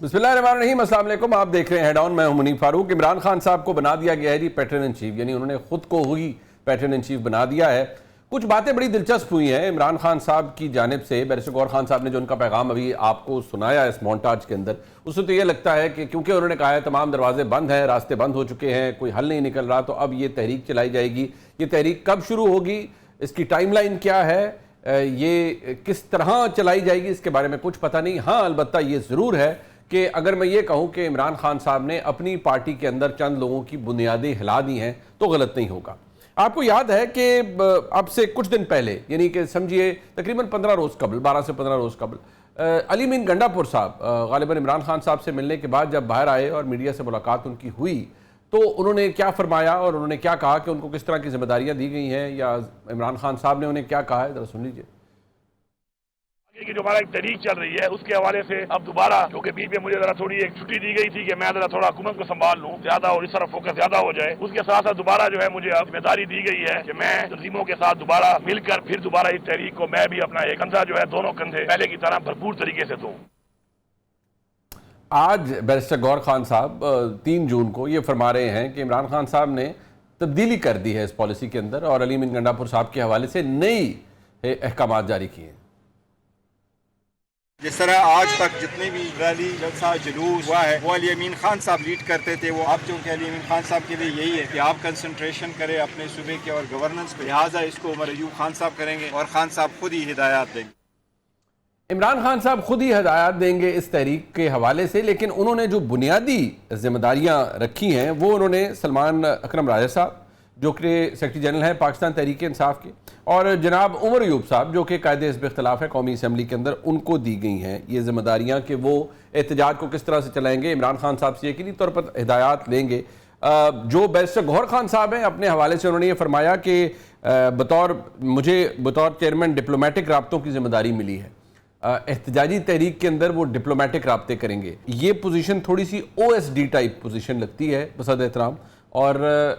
بسم اللہ الرحمن الرحیم، السلام علیکم، آپ دیکھ رہے ہیں ہیڈ آن، میں ہوں منیب فاروق۔ عمران خان صاحب کو بنا دیا گیا ہے پیٹرن ان چیف، یعنی انہوں نے خود کو ہی پیٹرن ان چیف بنا دیا ہے۔ کچھ باتیں بڑی دلچسپ ہوئی ہیں عمران خان صاحب کی جانب سے۔ بیرسٹر گوہر خان صاحب نے جو ان کا پیغام ابھی آپ کو سنایا اس مونٹاج کے اندر، اس سے تو یہ لگتا ہے کہ کیونکہ انہوں نے کہا ہے تمام دروازے بند ہیں، راستے بند ہو چکے ہیں، کوئی حل نہیں نکل رہا، تو اب یہ تحریک چلائی جائے گی۔ یہ تحریک کب شروع ہوگی، اس کی ٹائم لائن کیا ہے، یہ کس طرح چلائی جائے گی، اس کے بارے میں کچھ پتہ نہیں۔ ہاں البتہ یہ ضرور ہے کہ اگر میں یہ کہوں کہ عمران خان صاحب نے اپنی پارٹی کے اندر چند لوگوں کی بنیادیں ہلا دی ہیں تو غلط نہیں ہوگا۔ آپ کو یاد ہے کہ اب سے کچھ دن پہلے، یعنی کہ سمجھیے تقریباً 15 روز قبل، 12 سے 15 روز قبل، علی امین گنڈا پور صاحب غالباً عمران خان صاحب سے ملنے کے بعد جب باہر آئے اور میڈیا سے ملاقات ان کی ہوئی تو انہوں نے کیا فرمایا اور انہوں نے کیا کہا کہ ان کو کس طرح کی ذمہ داریاں دی گئی ہیں، یا عمران خان صاحب نے انہیں کیا کہا ہے، ذرا سن لیجیے۔ کہ جو ہمارا ایک تحریک چل رہی ہے اس کے حوالے سے اب دوبارہ، کیونکہ بیچ میں مجھے ذرا تھوڑی ایک چھٹی دی گئی تھی کہ میں ذرا تھوڑا حکومت کو سنبھال لوں زیادہ اور اس طرف فوکس زیادہ ہو جائے، اس کے ساتھ ساتھ دوبارہ جو ہے مجھے اب ذمہ داری دی گئی ہے کہ میں تنظیموں کے ساتھ دوبارہ مل کر پھر دوبارہ اس تحریک کو میں بھی اپنا ایک کندھا جو ہے دونوں کندھے پہلے کی طرح بھرپور طریقے سے دوں۔ آج بیرسٹر گوہر خان صاحب 3 جون کو یہ فرما رہے ہیں کہ عمران خان صاحب نے تبدیلی کر دی ہے اس پالیسی کے اندر اور علی امین گنڈا پور صاحب کے حوالے سے نئی احکامات جاری کیے ہیں۔ جس طرح آج تک جتنے بھی ریلی جلسہ جلوس ہوا ہے وہ علی امین خان صاحب لیڈ کرتے تھے، وہ اب چونکہ علی امین خان صاحب کے لیے یہی ہے کہ آپ کنسنٹریشن کریں اپنے صوبے کے اور گورننس پہ، لہٰذا اس کو عمر ایوب خان صاحب کریں گے اور خان صاحب خود ہی ہدایات دیں گے۔ عمران خان صاحب خود ہی ہدایات دیں گے اس تحریک کے حوالے سے، لیکن انہوں نے جو بنیادی ذمہ داریاں رکھی ہیں وہ انہوں نے سلمان اکرم راجہ صاحب جو کہ سیکرٹری جنرل ہیں پاکستان تحریک انصاف کے، اور جناب عمر ایوب صاحب جو کہ قائد حزب اختلاف ہے قومی اسمبلی کے اندر، ان کو دی گئی ہیں یہ ذمہ داریاں کہ وہ احتجاج کو کس طرح سے چلائیں گے۔ عمران خان صاحب سے یقینی طور پر ہدایات لیں گے۔ جو بیرسٹر گوہر خان صاحب ہیں اپنے حوالے سے انہوں نے یہ فرمایا کہ مجھے بطور چیئرمین ڈپلومیٹک رابطوں کی ذمہ داری ملی ہے، احتجاجی تحریک کے اندر وہ ڈپلومیٹک رابطے کریں گے۔ یہ پوزیشن تھوڑی سی O S D type position لگتی ہے بصد احترام، اور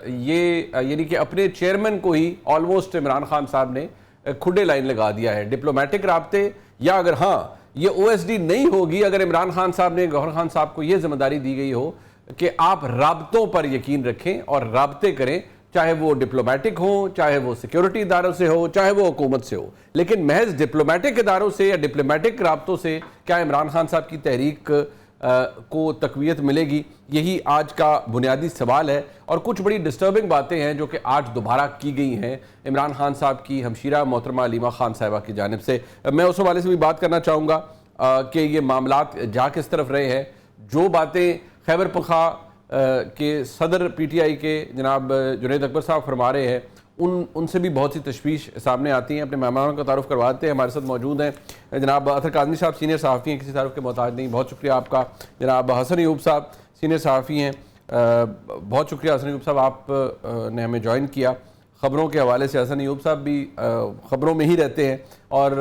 یہ یعنی کہ اپنے چیئرمین کو ہی آلموسٹ عمران خان صاحب نے کھڈے لائن لگا دیا ہے۔ ڈپلومیٹک رابطے، یا اگر ہاں یہ او ایس ڈی نہیں ہوگی، اگر عمران خان صاحب نے گوہر خان صاحب کو یہ ذمہ داری دی گئی ہو کہ آپ رابطوں پر یقین رکھیں اور رابطے کریں، چاہے وہ ڈپلومیٹک ہوں، چاہے وہ سیکیورٹی اداروں سے ہو، چاہے وہ حکومت سے ہو، لیکن محض ڈپلومیٹک اداروں سے یا ڈپلومیٹک رابطوں سے کیا عمران خان صاحب کی تحریک کو تقویت ملے گی؟ یہی آج کا بنیادی سوال ہے۔ اور کچھ بڑی ڈسٹربنگ باتیں ہیں جو کہ آج دوبارہ کی گئی ہیں عمران خان صاحب کی ہمشیرہ محترمہ علیمہ خان صاحبہ کی جانب سے۔ میں اس حوالے سے بھی بات کرنا چاہوں گا کہ یہ معاملات جا کس طرف رہے ہیں۔ جو باتیں خیبر پختونخوا کے صدر پی ٹی آئی کے جناب جنید اکبر صاحب فرما رہے ہیں، ان سے بھی بہت سی تشویش سامنے آتی ہیں۔ اپنے مہمانوں کا تعارف کرواتے ہیں، ہمارے ساتھ موجود ہیں جناب اطہر کاظمی صاحب، سینئر صحافی ہیں، کسی تعارف کے محتاج نہیں، بہت شکریہ آپ کا۔ جناب حسن ایوب صاحب سینئر صحافی ہیں، بہت شکریہ حسن ایوب صاحب، آپ نے ہمیں جوائن کیا خبروں کے حوالے سے۔ حسن ایوب صاحب بھی خبروں میں ہی رہتے ہیں۔ اور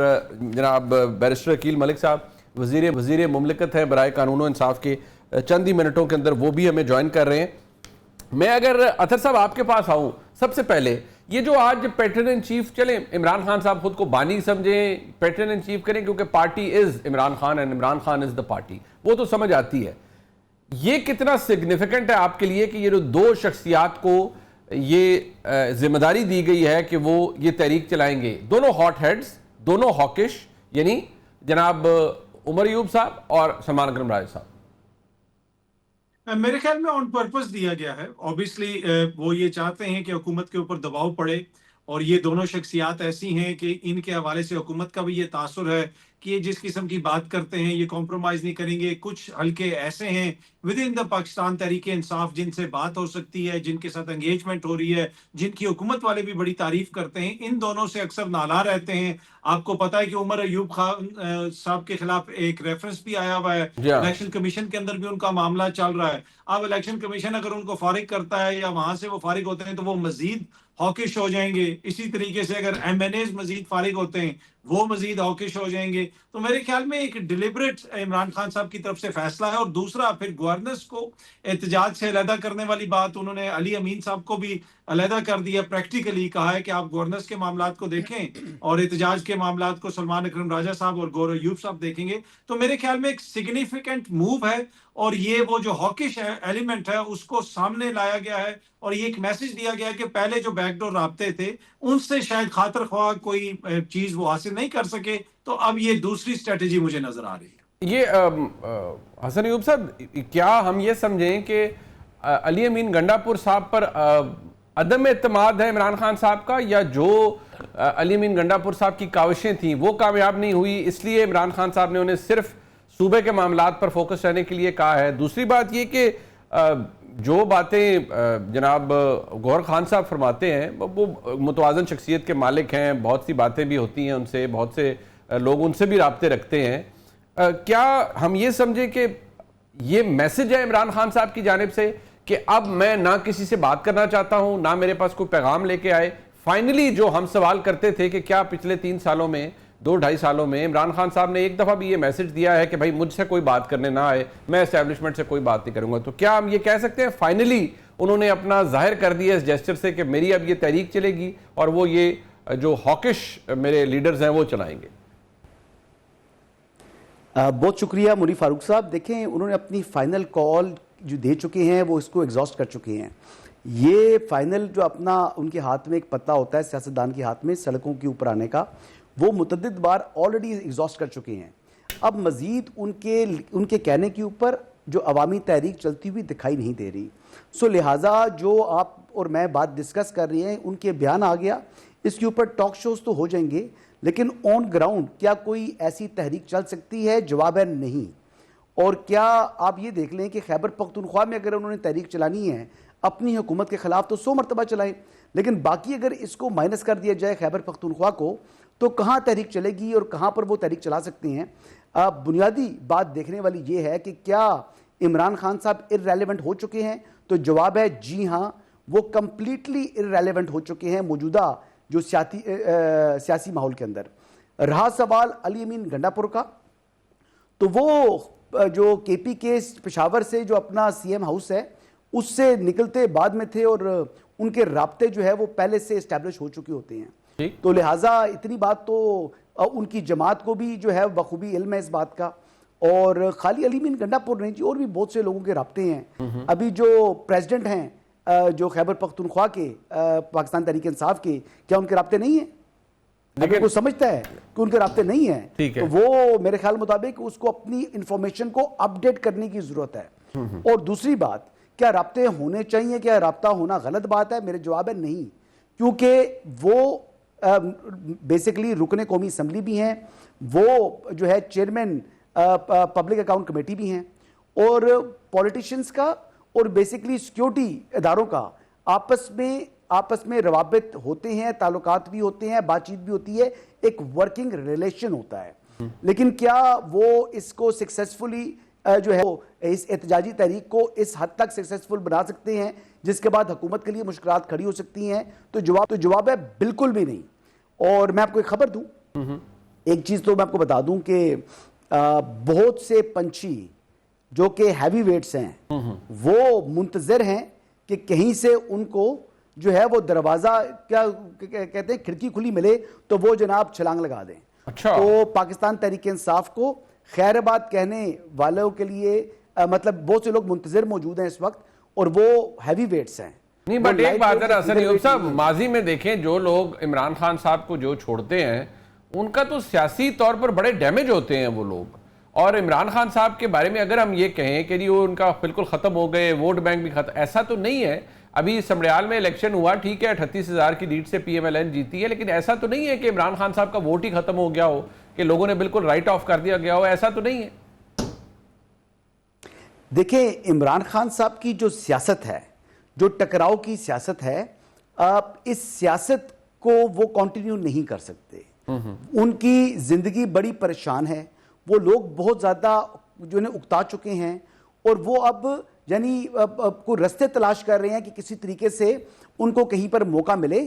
جناب بیرسٹر عقیل ملک صاحب وزیر مملکت ہیں برائے قانون و انصاف کے، چند ہی منٹوں کے اندر وہ بھی ہمیں جوائن کر رہے ہیں۔ میں اگر اطہر صاحب آپ کے پاس آؤں، سب سے پہلے یہ جو آج پیٹرن ان چیف، چلیں عمران خان صاحب خود کو بانی سمجھیں، پیٹرن ان چیف کریں کیونکہ party is Imran Khan and Imran Khan is the party, وہ تو سمجھ آتی ہے۔ یہ کتنا سگنیفیکنٹ ہے آپ کے لیے کہ یہ جو 2 شخصیات کو یہ ذمہ داری دی گئی ہے کہ وہ یہ تحریک چلائیں گے، دونوں ہاٹ ہیڈز، دونوں ہاکش، یعنی جناب عمر ایوب صاحب اور سلمان اکرم راجہ صاحب؟ میرے خیال میں آن پرپس دیا گیا ہے۔ اوبیسلی وہ یہ چاہتے ہیں کہ حکومت کے اوپر دباؤ پڑے، اور یہ دونوں شخصیات ایسی ہیں کہ ان کے حوالے سے حکومت کا بھی یہ تاثر ہے کہ یہ جس قسم کی بات کرتے ہیں یہ کمپرومائز نہیں کریں گے۔ کچھ حلقے ایسے ہیں ود ان دا پاکستان تحریک انصاف جن سے بات ہو سکتی ہے، جن کے ساتھ انگیجمنٹ ہو رہی ہے، جن کی حکومت والے بھی بڑی تعریف کرتے ہیں، ان دونوں سے اکثر نالا رہتے ہیں۔ آپ کو پتا ہے کہ عمر ایوب خان صاحب کے خلاف ایک ریفرنس بھی آیا ہوا ہے، الیکشن کمیشن کے اندر بھی ان کا معاملہ چل رہا ہے۔ اب الیکشن کمیشن اگر ان کو فارغ کرتا ہے یا وہاں سے وہ فارغ ہوتے ہیں تو وہ مزید ہاکش ہو جائیں گے۔ اسی طریقے سے اگر ایم این ایز مزید فارغ ہوتے ہیں وہ مزید ہاکش ہو جائیں گے۔ تو میرے خیال میں ایک ڈیلیبریٹ عمران خان صاحب کی طرف سے فیصلہ ہے. اور دوسرا پھر گورننس کو احتجاج سے علیحدہ کرنے والی بات, انہوں نے علی امین صاحب کو بھی علیحدہ کر دیا, پریکٹیکلی کہا ہے کہ آپ گورننس کے معاملات کو دیکھیں اور احتجاج کے معاملات کو سلمان اکرم راجہ صاحب اور گورو ایوب صاحب دیکھیں گے. تو میرے خیال میں ایک سگنیفیکنٹ موو ہے, اور یہ وہ جو ہاکش ایلیمنٹ ہے اس کو سامنے لایا گیا ہے, اور یہ ایک میسج دیا گیا ہے کہ پہلے جو بیک ڈور رابطے تھے ان سے شاید خاطر خواہ کوئی چیز وہ حاصل نہیں کر سکے, تو اب یہ دوسری اسٹریٹجی مجھے نظر آ رہی ہے. یہ حسن ایوب صاحب, کیا ہم یہ سمجھیں کہ علی امین گنڈا پور صاحب پر عدم اعتماد ہے عمران خان صاحب کا, یا جو علی امین گنڈا پور صاحب کی کاوشیں تھیں وہ کامیاب نہیں ہوئی اس لیے عمران خان صاحب نے انہیں صرف صوبے کے معاملات پر فوکس رہنے کے لیے کہا ہے؟ دوسری بات یہ کہ جو باتیں جناب گوہر خان صاحب فرماتے ہیں وہ متوازن شخصیت کے مالک ہیں, بہت سی باتیں بھی ہوتی ہیں ان سے, بہت سے لوگ ان سے بھی رابطے رکھتے ہیں. کیا ہم یہ سمجھیں کہ یہ میسج ہے عمران خان صاحب کی جانب سے کہ اب میں نہ کسی سے بات کرنا چاہتا ہوں, نہ میرے پاس کوئی پیغام لے کے آئے؟ فائنلی جو ہم سوال کرتے تھے کہ کیا پچھلے 3 سالوں میں 2-2.5 سالوں میں عمران خان صاحب نے ایک دفعہ بھی یہ میسج دیا ہے کہ بھائی مجھ سے کوئی بات کرنے نہ آئے, میں اسٹیبلشمنٹ سے کوئی بات نہیں کروں گا؟ تو کیا ہم یہ کہہ سکتے ہیں فائنلی انہوں نے اپنا ظاہر کر دیا اس جیسچر سے کہ میری اب یہ تحریک چلے گی اور وہ یہ جو ہاکش میرے لیڈرز ہیں وہ چلائیں گے؟ بہت شکریہ موری فاروق صاحب. دیکھیں انہوں نے اپنی فائنل کال جو دے چکے ہیں وہ اس کو ایگزاسٹ کر چکے ہیں. یہ فائنل جو اپنا ان کے ہاتھ میں ایک پتہ ہوتا ہے سیاستدان کے ہاتھ میں سڑکوں کے اوپر آنے کا, وہ متعدد بار آلریڈی ایگزاسٹ کر چکے ہیں. اب مزید ان کے کہنے کے اوپر جو عوامی تحریک چلتی ہوئی دکھائی نہیں دے رہی. سو لہٰذا جو آپ اور میں بات ڈسکس کر رہے ہیں ان کے بیان آ گیا, اس کے اوپر ٹاک شوز تو ہو جائیں گے, لیکن آن گراؤنڈ کیا کوئی ایسی تحریک چل سکتی ہے؟ جواب ہے نہیں. اور کیا آپ یہ دیکھ لیں کہ خیبر پختونخوا میں اگر انہوں نے تحریک چلانی ہے اپنی حکومت کے خلاف تو 100 مرتبہ چلائیں, لیکن باقی اگر اس کو مائنس کر دیا جائے خیبر پختونخوا کو تو کہاں تحریک چلے گی اور کہاں پر وہ تحریک چلا سکتے ہیں؟ بنیادی بات دیکھنے والی یہ ہے کہ کیا عمران خان صاحب ارریلیونٹ ہو چکے ہیں؟ تو جواب ہے جی ہاں, وہ کمپلیٹلی ارریلیونٹ ہو چکے ہیں موجودہ جو سیاسی ماحول کے اندر. رہا سوال علی امین گنڈا پور کا, تو وہ جو کے پی کے پشاور سے جو اپنا سی ایم ہاؤس ہے اس سے نکلتے بعد میں تھے, اور ان کے رابطے جو ہے وہ پہلے سے اسٹیبلش ہو چکے ہوتے ہیں. تو لہٰذا اتنی بات تو ان کی جماعت کو بھی جو ہے بخوبی علم ہے اس بات کا. اور خالی علی امین گنڈا پور نہیں جی, اور بھی بہت سے لوگوں کے رابطے ہیں. ابھی جو پریزیڈنٹ ہیں جو خیبر پختونخوا کے پاکستان تحریک انصاف کے, کیا ان کے رابطے نہیں ہیں؟ اگر کوئی سمجھتا ہے کہ ان کے رابطے نہیں ہیں تو وہ میرے خیال مطابق اس کو اپنی انفارمیشن کو اپڈیٹ کرنے کی ضرورت ہے. اور دوسری بات, کیا رابطے ہونے چاہیے, کیا رابطہ ہونا غلط بات ہے؟ میرے جواب ہے نہیں, کیونکہ وہ بیسیکلی رکن قومی اسمبلی بھی ہیں, وہ جو ہے چیئرمین پبلک اکاؤنٹ کمیٹی بھی ہیں, اور پولیٹیشنز کا اور بیسیکلی سیکیورٹی اداروں کا آپس میں روابط ہوتے ہیں, تعلقات بھی ہوتے ہیں, بات چیت بھی ہوتی ہے, ایک ورکنگ ریلیشن ہوتا ہے. لیکن کیا وہ اس کو سکسیسفلی جو ہے اس احتجاجی تحریک کو اس حد تک سکسیسفل بنا سکتے ہیں جس کے بعد حکومت کے لیے مشکلات کھڑی ہو سکتی ہیں؟ تو جواب ہے بالکل بھی نہیں. اور میں آپ کو ایک خبر دوں, ایک چیز تو میں آپ کو بتا دوں کہ بہت سے پنچھی جو کہ ہیوی ویٹس ہیں وہ منتظر ہیں کہ کہیں سے ان کو جو ہے وہ دروازہ کیا کہتے ہیں کھڑکی کھلی ملے تو وہ جناب چھلانگ لگا دیں. تو پاکستان تحریک انصاف کو خیر آباد کہنے والوں کے لیے مطلب بہت سے لوگ منتظر موجود ہیں اس وقت, اور وہ ہیوی ویٹس ہیں. نہیں بٹ ایک بات ہے حسن ایوب صاحب, ماضی میں دیکھیں جو لوگ عمران خان صاحب کو جو چھوڑتے ہیں ان کا تو سیاسی طور پر بڑے ڈیمیج ہوتے ہیں وہ لوگ. اور عمران خان صاحب کے بارے میں اگر ہم یہ کہیں کہ وہ ان کا بالکل ختم ہو گئے, ووٹ بینک بھی ختم, ایسا تو نہیں ہے. ابھی سمڑیال میں الیکشن ہوا, ٹھیک ہے 38,000 کی لیڈ سے پی ایم ایل این جیتی ہے, لیکن ایسا تو نہیں ہے کہ عمران خان صاحب کا ووٹ ہی ختم ہو گیا ہو, کہ لوگوں نے بالکل رائٹ آف کر دیا گیا ہو, ایسا تو نہیں ہے. دیکھیں عمران خان صاحب کی جو سیاست ہے, جو ٹکراؤ کی سیاست ہے, اس سیاست کو وہ کنٹینیو نہیں کر سکتے. ان کی زندگی بڑی پریشان ہے, وہ لوگ بہت زیادہ جو انہیں اکتا چکے ہیں, اور وہ اب یعنی کوئی رستے تلاش کر رہے ہیں کہ کسی طریقے سے ان کو کہیں پر موقع ملے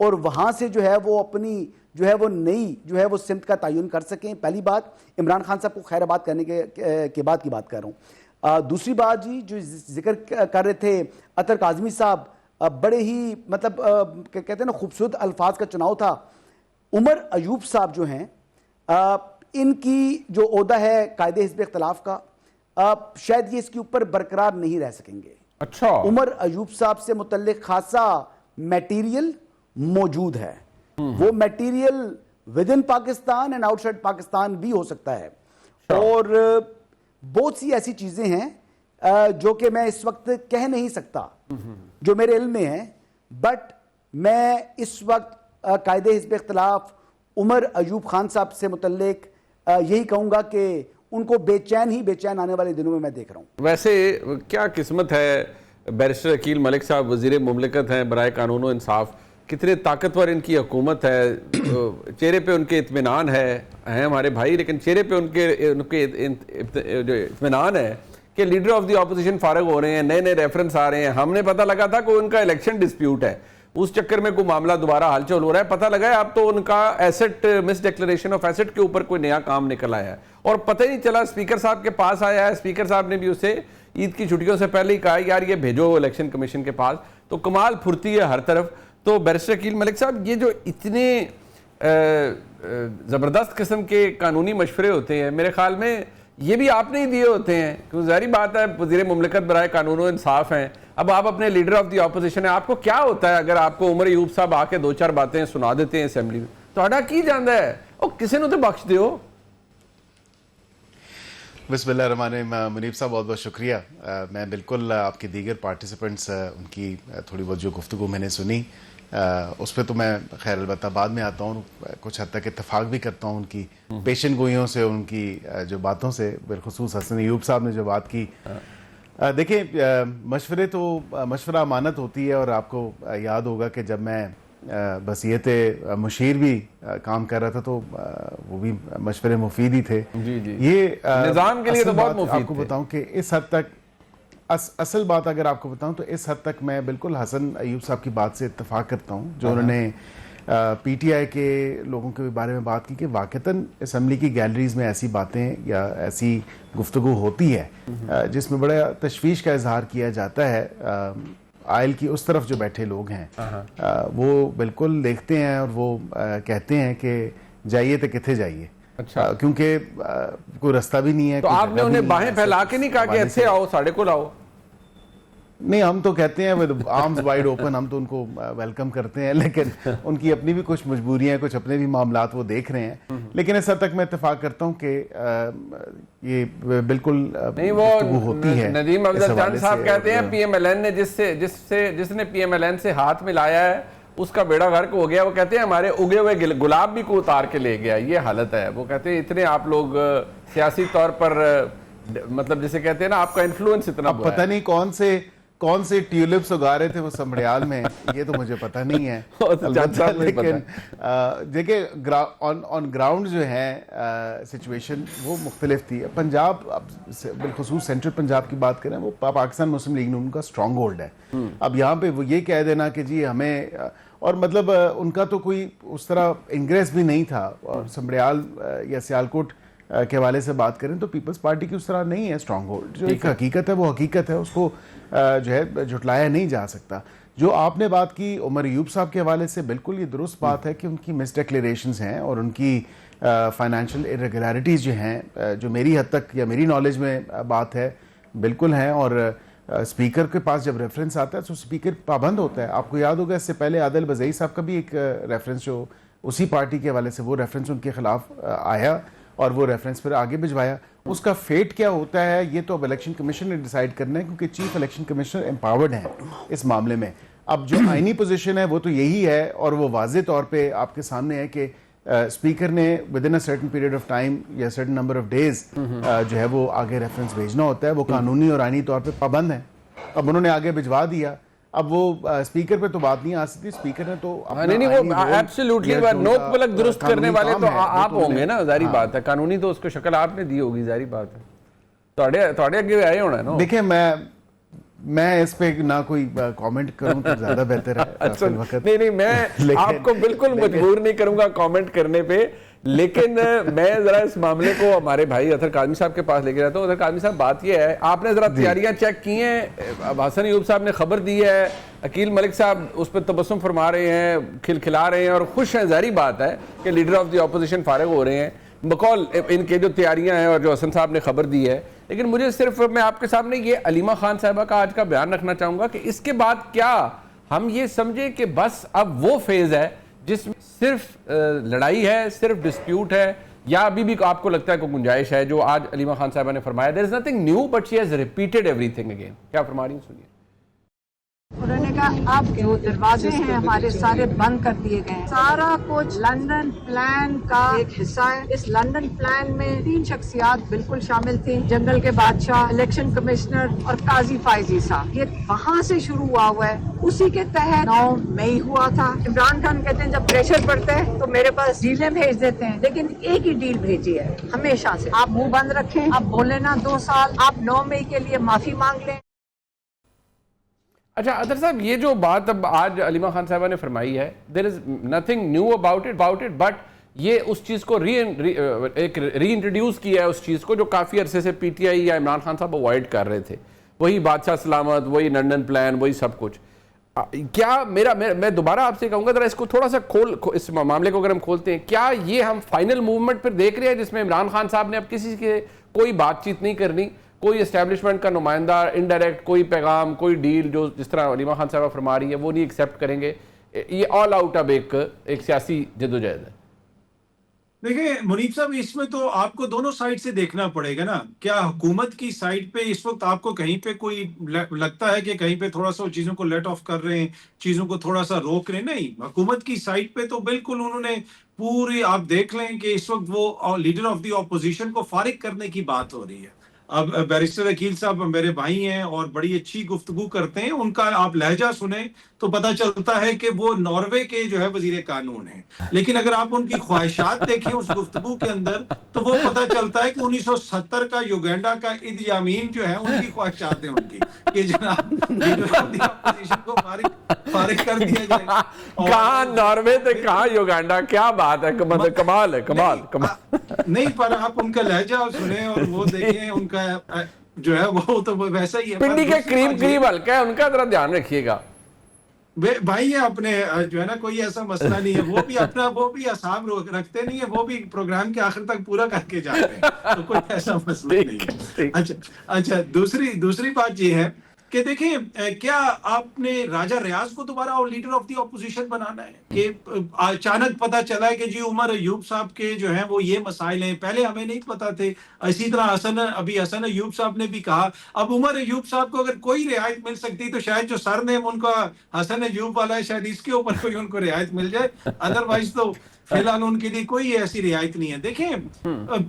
اور وہاں سے جو ہے وہ اپنی جو ہے وہ نئی جو ہے وہ سمت کا تعین کر سکیں. پہلی بات عمران خان صاحب کو خیر آباد کرنے کے بعد کی بات کر رہا ہوں. دوسری بات جی جو ذکر کر رہے تھے عطر کاظمی صاحب, بڑے ہی مطلب کہتے ہیں نا خوبصورت الفاظ کا چناؤ تھا. عمر ایوب صاحب جو ہیں ان کی جو عہدہ ہے قائد حزب اختلاف کا, شاید یہ اس کے اوپر برقرار نہیں رہ سکیں گے. اچھا, عمر ایوب صاحب سے متعلق خاصا میٹیریل موجود ہے. وہ material with in Pakistan and out side Pakistan بھی ہو سکتا ہے, اور بہت سی ایسی چیزیں ہیں جو کہ میں اس وقت کہہ نہیں سکتا جو میرے علم میں ہیں, بٹ میں اس وقت قائد حزب اختلاف عمر ایوب خان صاحب سے متعلق یہی کہوں گا کہ ان کو بے چین آنے والے دنوں میں دیکھ رہا ہوں. ویسے کیا قسمت ہے بیرسٹر عقیل ملک صاحب وزیر مملکت ہیں برائے قانون و انصاف, کتنے طاقتور ان کی حکومت ہے, چہرے پہ ان کے اطمینان ہے, ہیں ہمارے بھائی, لیکن چہرے پہ ان کے جو اطمینان ہے کہ لیڈر آف دی اپوزیشن فارغ ہو رہے ہیں, نئے ریفرنس آ رہے ہیں. ہم نے پتہ لگا تھا کہ ان کا الیکشن ڈسپیوٹ ہے, اس چکر میں کوئی معاملہ دوبارہ حل چل ہو رہا ہے. پتہ لگا ہے اب تو ان کا asset misdeclaration of asset کے اوپر کوئی نیا کام نکل آیا ہے, اور پتہ ہی نہیں چلا. اسپیکر صاحب کے پاس آیا ہے, اسپیکر صاحب نے بھی اسے عید کی چھٹیوں سے پہلے ہی کہا یار یہ بھیجو الیکشن کمیشن کے پاس. تو کمال پھرتی ہے ہر طرف. تو بیرسٹر عقیل ملک صاحب, یہ جو اتنے زبردست قسم کے قانونی مشورے ہوتے ہیں, میرے خیال میں یہ بھی آپ نے ہی دیے ہوتے ہیں, کیونکہ ظاہری بات ہے وزیر مملکت برائے قانون و انصاف ہیں. اب آپ اپنے لیڈر آف دی اپوزیشن ہیں, آپ کو کیا ہوتا ہے اگر آپ کو عمر ایوب صاحب آ کے 2-4 باتیں سنا دیتے ہیں اسمبلی میں, تو اڈا کی جاندہ ہے اور کسی نے تو بخش دیو. بسم اللہ الرحمن الرحیم. منیب صاحب بہت بہت شکریہ. میں بالکل آپ کے دیگر پارٹیسپنٹس ان کی تھوڑی بہت جو گفتگو میں نے سنی اس پہ تو میں خیر البتہ بعد میں آتا ہوں, کچھ حد تک اتفاق بھی کرتا ہوں ان کی پیشن گوئیوں سے, ان کی جو باتوں سے, بالخصوص حسن ایوب صاحب نے جو بات کی. دیکھیں مشورہ امانت ہوتی ہے, اور آپ کو یاد ہوگا کہ جب میں بصیت مشیر بھی کام کر رہا تھا تو وہ بھی مشورے مفید ہی تھے. یہ نظام کے لیے تو بہت مفید آپ کو بتاؤں کہ اس حد تک اصل بات اگر آپ کو بتاؤں تو اس حد تک میں بالکل حسن ایوب صاحب کی بات سے اتفاق کرتا ہوں جو انہوں نے پی ٹی آئی کے لوگوں کے بارے میں بات کی کہ واقعتاً اسمبلی کی گیلریز میں ایسی باتیں یا ایسی گفتگو ہوتی ہے جس میں بڑا تشویش کا اظہار کیا جاتا ہے. آئل کی اس طرف جو بیٹھے لوگ ہیں وہ بالکل دیکھتے ہیں اور وہ کہتے ہیں کہ جائیے تو کتنے جائیے. اچھا, کیونکہ کوئی رستہ بھی نہیں ہے. تو آپ نے انہیں باہیں پھیلا کے نہیں کہا کہ ایسے آؤ, ساڑھے کو لاؤ؟ نہیں, ہم تو کہتے ہیں with arms wide open, ہم تو ان کو ویلکم کرتے ہیں, لیکن ان کی اپنی بھی کچھ مجبوریاں ہیں, کچھ اپنے بھی معاملات وہ دیکھ رہے ہیں. لیکن اس حد تک میں اتفاق کرتا ہوں کہ یہ بالکل گفتگو ہوتی ہے. ندیم افضل چاند صاحب کہتے ہیں پی ایم ایل این نے جس نے پی ایم ایل این سے ہاتھ ملایا ہے اس کا بیڑا غرق ہو گیا. وہ کہتے ہیں ہمارے اگے ہوئے گلاب بھی کو اتار کے لے گیا. یہ حالت ہے. وہ کہتے ہیں اتنے آپ لوگ سیاسی طور پر مطلب جسے کہتے ہیں نا آپ کا انفلوئنس اتنا برا ہے. پتہ نہیں کون سے ٹیولپس اگا رہے تھے وہ سمڑیال میں, یہ تو مجھے پتہ نہیں ہے. لیکن دیکھیں آن گراؤنڈ جو ہے سچویشن وہ مختلف تھی. پنجاب بالخصوص سینٹرل پنجاب کی بات کریں, وہ پاکستان مسلم لیگ ان کا اسٹرانگ ہولڈ ہے. اب یہاں پہ وہ یہ کہہ دینا کہ جی ہمیں, اور مطلب ان کا تو کوئی اس طرح انگریس بھی نہیں تھا. اور سمڑیال یا سیالکوٹ کے حوالے سے بات کریں تو پیپلز پارٹی کی اس طرح نہیں ہے اسٹرانگ ہولڈ. جو ایک حقیقت ہے وہ حقیقت ہے, اس کو جو ہے جھٹلایا نہیں جا سکتا. جو آپ نے بات کی عمر ایوب صاحب کے حوالے سے, بالکل یہ درست بات ہے کہ ان کی مس ڈیکلیریشنز ہیں اور ان کی فائنینشیل irregularities جو ہیں, جو میری حد تک یا میری نالج میں بات ہے, بالکل ہیں. اور اسپیکر کے پاس جب ریفرنس آتا ہے تو اسپیکر پابند ہوتا ہے. آپ کو یاد ہوگا اس سے پہلے عادل بزئی صاحب کا بھی ایک ریفرنس جو اسی پارٹی کے حوالے سے, وہ ریفرنس ان کے خلاف آیا اور وہ ریفرنس پھر آگے بھجوایا. اس کا فیٹ کیا ہوتا ہے یہ تو اب الیکشن کمیشن نے ڈیسائیڈ کرنا ہے, کیونکہ چیف الیکشن کمشنر امپاورڈ ہیں اس معاملے میں. اب جو آئینی پوزیشن ہے وہ تو یہی ہے, اور وہ واضح طور پہ آپ کے سامنے ہے کہ اسپیکر نے with in a certain period of time یا سرٹن نمبر آف ڈیز جو ہے وہ آگے ریفرنس بھیجنا ہوتا ہے. وہ قانونی اور آئینی طور پہ پابند ہیں. اب انہوں نے آگے بھجوا دیا. اب وہ اسپیکر پہ تو بات نہیں آ سکتی. اسپیکر نے تو نہیں وہ ایبسلیوٹلی نوک پلک درست کرنے والے تو آپ ہوں گے نا, ظاہری بات ہے. قانونی تو اس کو شکل آپ نے دی ہوگی, ظاہری بات ہے. تھوڑے اگے آئے ہونا ہے نا. دیکھیں میں میں اس پہ نہ کوئی کامنٹ کروں تو زیادہ بہتر ہے. اچھا نہیں میں آپ کو بالکل مجبور نہیں کروں گا کامنٹ کرنے پہ, لیکن میں ذرا اس معاملے کو ہمارے بھائی اطہر کاظمی صاحب کے پاس لے کے جاتا ہوں. اطہر کاظمی صاحب بات یہ ہے, آپ نے ذرا تیاریاں چیک کی ہیں, اب حسن ایوب صاحب نے خبر دی ہے, عقیل ملک صاحب اس پہ تبسم فرما رہے ہیں, کھلکھلا رہے ہیں اور خوش ہیں, ظاہری بات ہے کہ لیڈر آف دی اپوزیشن فارغ ہو رہے ہیں بقول ان کے جو تیاریاں ہیں اور جو حسن صاحب نے خبر دی ہے. لیکن مجھے صرف میں آپ کے سامنے یہ علیمہ خان صاحبہ کا آج کا بیان رکھنا چاہوں گا کہ اس کے بعد کیا ہم یہ سمجھیں کہ بس اب وہ فیز ہے جس میں صرف لڑائی ہے, صرف ڈسپیوٹ ہے, یا ابھی بھی آپ کو لگتا ہے کوئی گنجائش ہے جو آج علیمہ خان صاحبہ نے فرمایا there is nothing new but she has repeated everything again. کیا فرما رہی ہیں, سنیے. انہوں نے کہا اب جو دروازے ہیں ہمارے سارے بند کر دیے گئے ہیں, سارا کچھ لندن پلان کا ایک حصہ ہے. اس لندن پلان میں 3 شخصیات بالکل شامل تھیں, جنگل کے بادشاہ, الیکشن کمشنر اور قاضی فائزی صاحب. یہ وہاں سے شروع ہوا ہے, اسی کے تحت 9 مئی ہوا تھا. عمران خان کہتے ہیں جب پریشر پڑتا ہے تو میرے پاس ڈیلیں بھیج دیتے ہیں, لیکن ایک ہی ڈیل بھیجی ہے ہمیشہ سے, آپ منہ بند رکھیں, آپ بولیں نا 2 سال, آپ 9 مئی کے لیے معافی مانگ لیں. اچھا اطہر صاحب, یہ جو بات اب آج علیمہ خان صاحبہ نے فرمائی ہے, there is nothing new about it, but یہ اس چیز کو ری انٹروڈیوس کیا ہے, اس چیز کو جو کافی عرصے سے پی ٹی آئی یا عمران خان صاحب اوائڈ کر رہے تھے, وہی بادشاہ سلامت, وہی لنڈن پلان, وہی سب کچھ. کیا میں دوبارہ آپ سے کہوں گا ذرا اس کو تھوڑا سا اس معاملے کو اگر ہم کھولتے ہیں, کیا یہ ہم فائنل موومنٹ پھر دیکھ رہے ہیں جس میں عمران خان صاحب نے اب کسی کے کوئی بات چیت نہیں کرنی, کوئی اسٹیبلشمنٹ کا نمائندہ انڈائریکٹ کوئی پیغام, کوئی ڈیل جو جس طرح علیمہ خان صاحبہ فرما رہی ہے وہ نہیں ایکسیپٹ کریں گے, یہ آل آؤٹ اب ایک سیاسی جدوجہد ہے؟ دیکھیں منیب صاحب, اس میں تو آپ کو دونوں سائڈ سے دیکھنا پڑے گا نا. کیا حکومت کی سائڈ پہ اس وقت آپ کو کہیں پہ کوئی لگتا ہے کہ کہیں پہ تھوڑا سا چیزوں کو لیٹ آف کر رہے ہیں, چیزوں کو تھوڑا سا روک رہے ہیں؟ نہیں, حکومت کی سائڈ پہ تو بالکل انہوں نے پوری, آپ دیکھ لیں کہ اس وقت وہ لیڈر آف دی اپوزیشن کو فارغ کرنے کی بات ہو رہی ہے. اب بیرسٹر عقیل صاحب میرے بھائی ہیں اور بڑی اچھی گفتگو کرتے ہیں, ان کا آپ لہجہ سنیں تو پتہ چلتا ہے کہ وہ ناروے کے جو ہے وزیر قانون ہیں, لیکن اگر آپ ان کی خواہشات دیکھیں اس گفتگو کے اندر تو وہ پتہ چلتا ہے کہ 1970 کا یوگینڈا کا ایدی امین جو ہے ان کی خواہشات ہیں ان کی, کہ جناب لیڈر آف دی اپوزیشن کو فارغ کر دیا جائے. کہاں ناروے تھے, کہاں یوگینڈا, کیا بات ہے, کمال ہے, کمال. نہیں, پر آپ ان کا لہجہ سنیں اور وہ دیکھیں, ان کا جو ہے وہ تو ویسا ہی ہے. پنڈی کے قریب ہلکا ہے, ان کا ذرا دھیان رکھیے گا بھائی. اپنے جو ہے نا کوئی ایسا مسئلہ نہیں ہے, وہ بھی اعصاب رکھتے نہیں ہے, وہ بھی پروگرام کے آخر تک پورا کر کے جاتے ہیں, تو کوئی ایسا مسئلہ نہیں ہے. اچھا دوسری بات یہ ہے کہ دیکھیں, کیا آپ نے راجہ ریاض کو دوبارہ لیڈر آف دی اپوزیشن بنانا ہے؟ کہ اچانک پتا چلا ہے کہ جی عمر ایوب صاحب کے جو ہیں وہ یہ مسائل ہیں, پہلے ہمیں نہیں پتا تھے. اسی طرح حسن ایوب صاحب نے بھی کہا, اب عمر ایوب صاحب کو اگر کوئی رعایت مل سکتی تو شاید جو سر نیم ان کا حسن ایوب والا ہے, شاید اس کے اوپر کوئی ان کو رعایت مل جائے, ادروائز تو فی الحال ان کے لیے کوئی ایسی رعایت نہیں ہے. دیکھیں,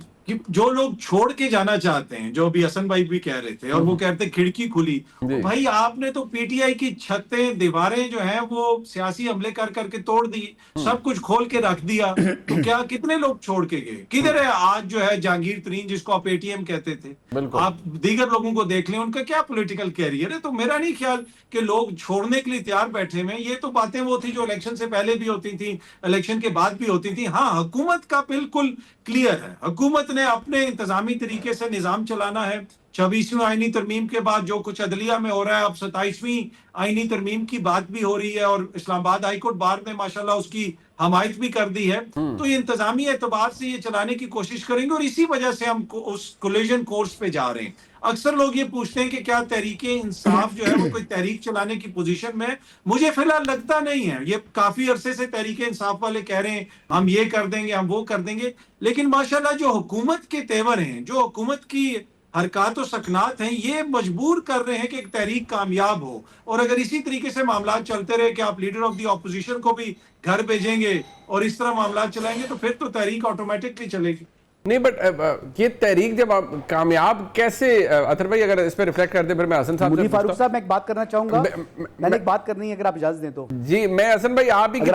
جو لوگ چھوڑ کے جانا چاہتے ہیں, جو ابھی حسن بھائی بھی کہہ رہے تھے, اور وہ کہتے ہیں کھڑکی کھلی, بھائی آپ نے تو پی ٹی آئی کی چھتیں دیواریں جو ہیں وہ سیاسی حملے کر کے توڑ دی, سب کچھ کھول کے رکھ دیا, تو کیا کتنے لوگ چھوڑ کے گئے؟ کدھر ہے آج جو ہے جہانگیر ترین جس کو آپ اے ٹی ایم کہتے تھے؟ آپ دیگر لوگوں کو دیکھ لیں, ان کا کیا پولیٹیکل کیریئر ہے. تو میرا نہیں خیال کہ لوگ چھوڑنے کے لیے تیار بیٹھے ہوئے. یہ تو باتیں وہ تھی جو الیکشن سے پہلے بھی ہوتی تھیں, الیکشن کے بعد بھی ہوتی تھیں. ہاں, حکومت کا بالکل کلیئر ہے, حکومت نے اپنے انتظامی طریقے سے نظام چلانا ہے. 26ویں آئینی ترمیم کے بعد جو کچھ عدلیہ میں ہو رہا ہے, اب 27ویں آئینی ترمیم کی بات بھی ہو رہی ہے, اور اسلام آباد ہائی کورٹ بار نے ماشاءاللہ اس کی حمایت بھی کر دی ہے. تو یہ انتظامی اعتبار سے یہ چلانے کی کوشش کریں گے, اور اسی وجہ سے ہم اس کولیجن کورس پہ جا رہے ہیں. اکثر لوگ یہ پوچھتے ہیں کہ کیا تحریک انصاف جو ہے وہ کوئی تحریک چلانے کی پوزیشن میں ہے. مجھے فی الحال لگتا نہیں ہے. یہ کافی عرصے سے تحریک انصاف والے کہہ رہے ہیں ہم یہ کر دیں گے, ہم وہ کر دیں گے, لیکن ماشاءاللہ جو حکومت کے تیور ہیں, جو حکومت کی حرکات و سکنات ہیں, یہ مجبور کر رہے ہیں کہ ایک تحریک کامیاب ہو. اور اگر اسی طریقے سے معاملات چلتے رہے کہ آپ لیڈر آف دی اپوزیشن کو بھی گھر بھیجیں گے اور اس طرح معاملات چلائیں گے, تو پھر تو تحریک آٹومیٹکلی چلے گی. نہیں, بٹ یہ تحریک جب کامیاب کیسے, اطہر بھائی اگر اس پہ ریفلیکٹ کر دیں پھر میں حسن صاحب سے فاروق صاحب, میں ایک بات کرنا چاہوں گا, میں نے ایک بات کرنی ہے اگر آپ اجازت دیں تو. جی, میں حسن بھائی آپ ہی کی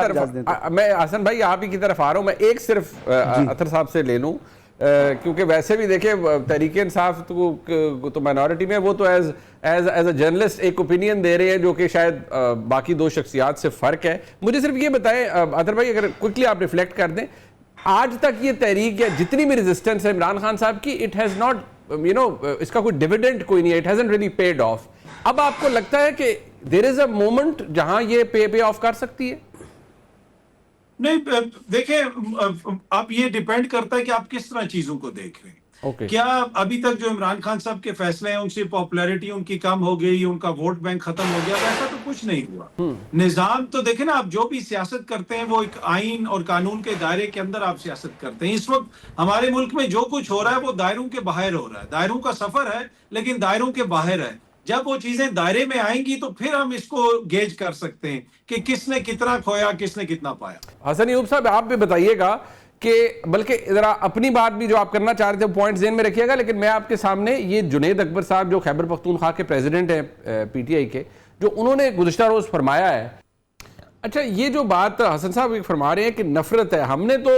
طرف آ رہا ہوں, میں ایک صرف اطہر صاحب سے لے لوں. کیونکہ ویسے بھی دیکھیں تحریک انصاف تو مائنورٹی میں، وہ تو ایز اے جرنلسٹ ایک اوپینین دے رہے ہیں جو کہ شاید باقی دو شخصیات سے فرق ہے. مجھے صرف یہ بتائیں عطر بھائی، اگر کوئکلی آپ ریفلیکٹ کر دیں، آج تک یہ تحریک یا جتنی بھی ریزسٹنس ہے عمران خان صاحب کی، اٹ ہیز ناٹ اس کا کوئی ڈیویڈنڈ کوئی نہیں ہے، it hasn't really paid off. اب آپ کو لگتا ہے کہ دیر از اے مومنٹ جہاں یہ پے آف کر سکتی ہے؟ نہیں، دیکھیں اب یہ ڈیپینڈ کرتا ہے کہ آپ کس طرح چیزوں کو دیکھ رہے ہیں. کیا ابھی تک جو عمران خان صاحب کے فیصلے ہیں ان سے پاپولیرٹی ان کی کم ہو گئی، ان کا ووٹ بینک ختم ہو گیا؟ ایسا تو کچھ نہیں ہوا. نظام تو دیکھیں نا، آپ جو بھی سیاست کرتے ہیں وہ ایک آئین اور قانون کے دائرے کے اندر آپ سیاست کرتے ہیں. اس وقت ہمارے ملک میں جو کچھ ہو رہا ہے وہ دائروں کے باہر ہو رہا ہے. دائروں کا سفر ہے لیکن دائروں کے باہر ہے. جب وہ چیزیں دائرے میں آئیں گی تو پھر ہم اس کو گیج کر سکتے ہیں کہ کس نے کتنا کھویا، کس نے کتنا پایا. حسن ایوب صاحب، آپ بھی بتائیے گا کہ بلکہ ذرا اپنی بات بھی جو آپ کرنا چاہ رہے تھے پوائنٹ ذہن میں رکھیے گا، لیکن میں آپ کے سامنے یہ جنید اکبر صاحب جو خیبر پختونخوا کے پریزیڈنٹ ہیں پی ٹی آئی کے، جو انہوں نے گزشتہ روز فرمایا ہے. اچھا، یہ جو بات حسن صاحب فرما رہے ہیں کہ نفرت ہے، ہم نے تو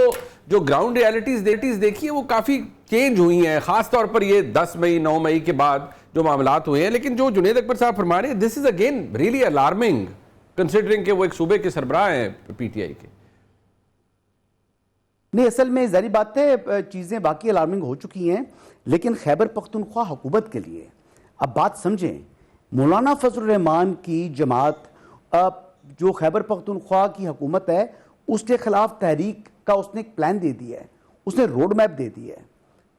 جو گراؤنڈ ریالٹیز دیکھی ہے وہ کافی چینج ہوئی ہیں، خاص طور پر یہ 10 مئی 9 مئی کے بعد جو معاملات ہوئے ہیں. لیکن جو جنید اکبر صاحب فرما رہے ہیں، this is again really alarming considering کہ وہ ایک صوبے کے سربراہ ہیں پی ٹی آئی کے. نہیں، اصل میں ظاہری بات ہے چیزیں باقی الارمنگ ہو چکی ہیں، لیکن خیبر پختونخوا حکومت کے لیے اب بات سمجھیں. مولانا فضل الرحمان کی جماعت جو خیبر پختونخوا کی حکومت ہے اس کے خلاف تحریک کا اس نے ایک پلان دے دیا ہے، اس نے روڈ میپ دے دی ہے.